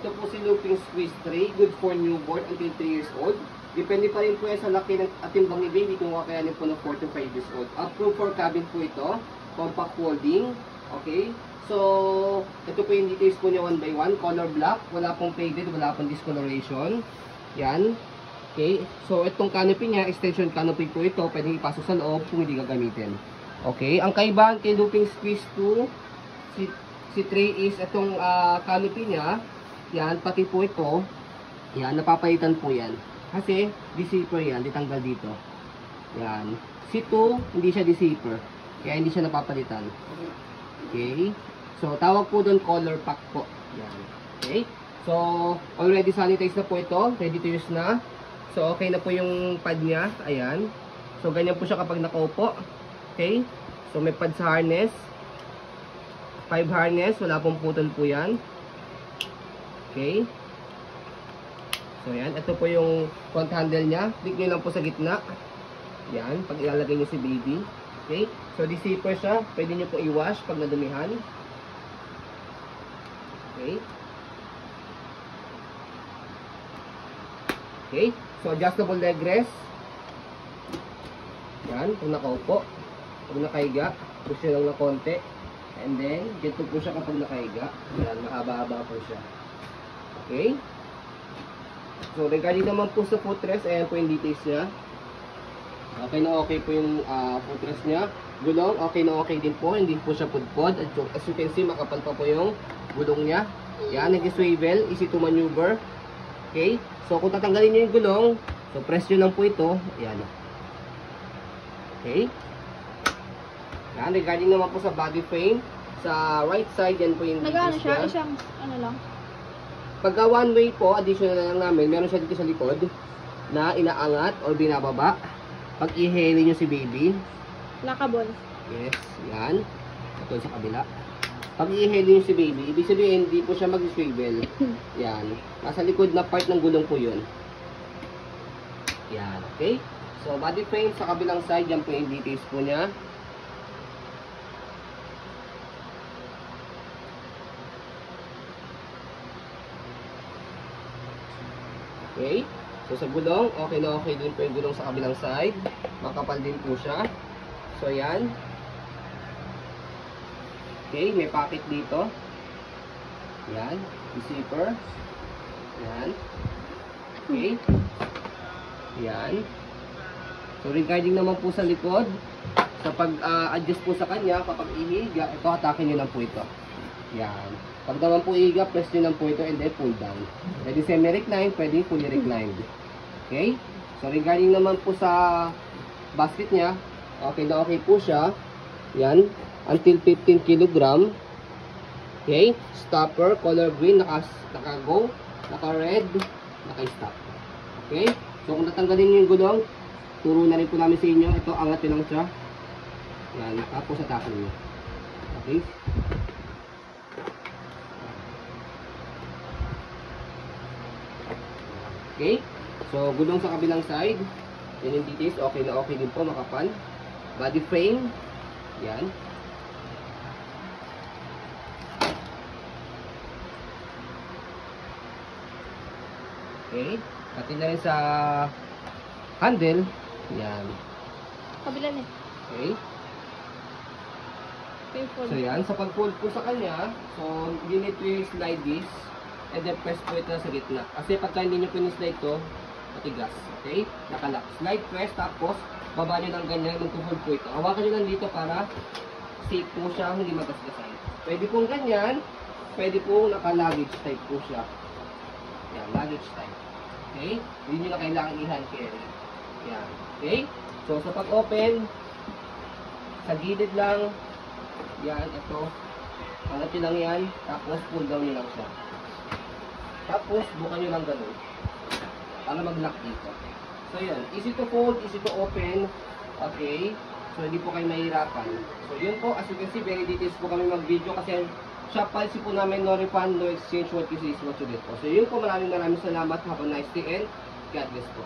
ito po si looping squeeze tray, good for newborn until 3 years old. Depende pa rin po yan sa laki ng atimbang ni baby kung kakayanin po ng 4 to 5 years old. Approved for cabin po ito, compact folding. Okay, so ito po yung details po niya 1 by 1, color black, wala pong faded, wala pong discoloration. Yan. Okay, so itong canopy niya, extension canopy po ito, pwedeng ipasok sa loob kung hindi gagamitin. Okay, ang kaibahan kay looping squeeze 2, si tray is itong canopy niya, yan, pati po ito, yan, napapalitan po yan. Kasi, di-zipper yan, ditanggal dito. Yan. Si 2, hindi siya di-zipper, kaya hindi siya napapalitan. Okay, so tawag po doon color pack po. Yan. Okay, so already sanitized na po ito, ready to use na. So, okay na po yung pad niya. Ayan. So, ganyan po siya kapag nakaupo. Okay. So, may pad sa harness. 5 harness. Wala pong putol po yan. Okay. So, ayan. Ito po yung front handle niya. Click nyo lang po sa gitna. Ayan. Pag ilalagay nyo si baby. Okay. So, di-zipper siya. Pwede nyo po i-wash pag nadumihan. Okay. Okay. So, adjustable leg rest. Yan, kung nakaupo. Kung nakahiga, push nyo lang na konti. And then, dito po siya kapag nakahiga. Yan, mahaba-haba po siya. Okay. So, regarding naman po sa footrest, ayan po yung details niya. Okay na okay po yung footrest niya. Gulong, okay na okay din po. Hindi po siya pudpod. As you can see, makapal pa po yung gulong niya. Yan, nag-swivel, easy to maneuver. Okay. So, kung tatanggalin nyo yung gulong, so press nyo lang po ito. Ayan. Okay. Yan. Regarding naman po sa body frame, sa right side, yan po yung nag-ano details siya? niya. Isang, ano lang? Pagka one way po, additional na lang namin, meron siya dito sa likod na inaangat or binababa. Pag i-heli nyo si baby. Lakabon. Yes. Yan. Ito sa kabila. Pag i-heli nyo si baby, ibig sabihin, hindi po siya mag-swivel. Yan. Nasa likod na part ng gulong po yun. Yan. Okay? So, body frame sa kabilang side, yan po yung details po niya. Okay? So, sa gulong, okay na okay din po yung gulong sa kabilang side. Makapal din po siya. So, yan. Okay, may pocket dito. Yan, zipper. Yan. Okay. Yan. So, regarding naman po sa likod, sa pag-adjust po sa kanya, kapag ihiga, ito, hatakin nyo lang po ito. Yan. Pag naman po ihiga, press nyo lang po ito and then pull down. Pwede semi-recline, pwede fully reclined. Okay. So, regarding naman po sa basket niya, okay na okay po siya. Yan. Until 15 kg. Okay. Stopper, color green, naka-go, naka-red, naka-stop. Okay. So, kung tatanggalin nyo yung gulong, turo na rin po namin sa inyo. Ito, angat nyo lang siya. Yan. Tapos atakan nyo. Okay. Okay. So, gulong sa kabilang side. Yan yung details. Okay na okay din po, makapal. Body frame. Yan. Okay. Pati na rin sa handle. Yan. Kabila niya. Okay. Painful. So, yan. Sa pag-fold po sa kanya, so, you need to slide this and then press po ito sa gitna. Kasi pagka hindi nyo pinislide ito, matigas. Okay? Nakalock. Slide, press, tapos baba nyo ng ganyan, mag-hold po ito. Hawakan nyo lang dito para safe po siya, hindi magasgasan. Pwede pong ganyan, pwede pong naka-luggage type po siya. Yan, luggage type. Okay? Hindi nyo na kailangan i-hand carry. Yan. Okay? So, sa pag-open, sa gilid lang, yan, ito. Angat nyo lang yan, tapos pull down nyo lang siya. Tapos, bukan nyo lang ganun. Para mag-lock dito. So, yun. Easy to fold, easy to open. Okay? So, hindi po kayo mahirapan. So, yun po. As you can see, very details po kami mag-video kasi shop policy po namin, no refund, no exchange, what you see is what you get po. So, yun po. Maraming salamat. Have a nice day and God bless po.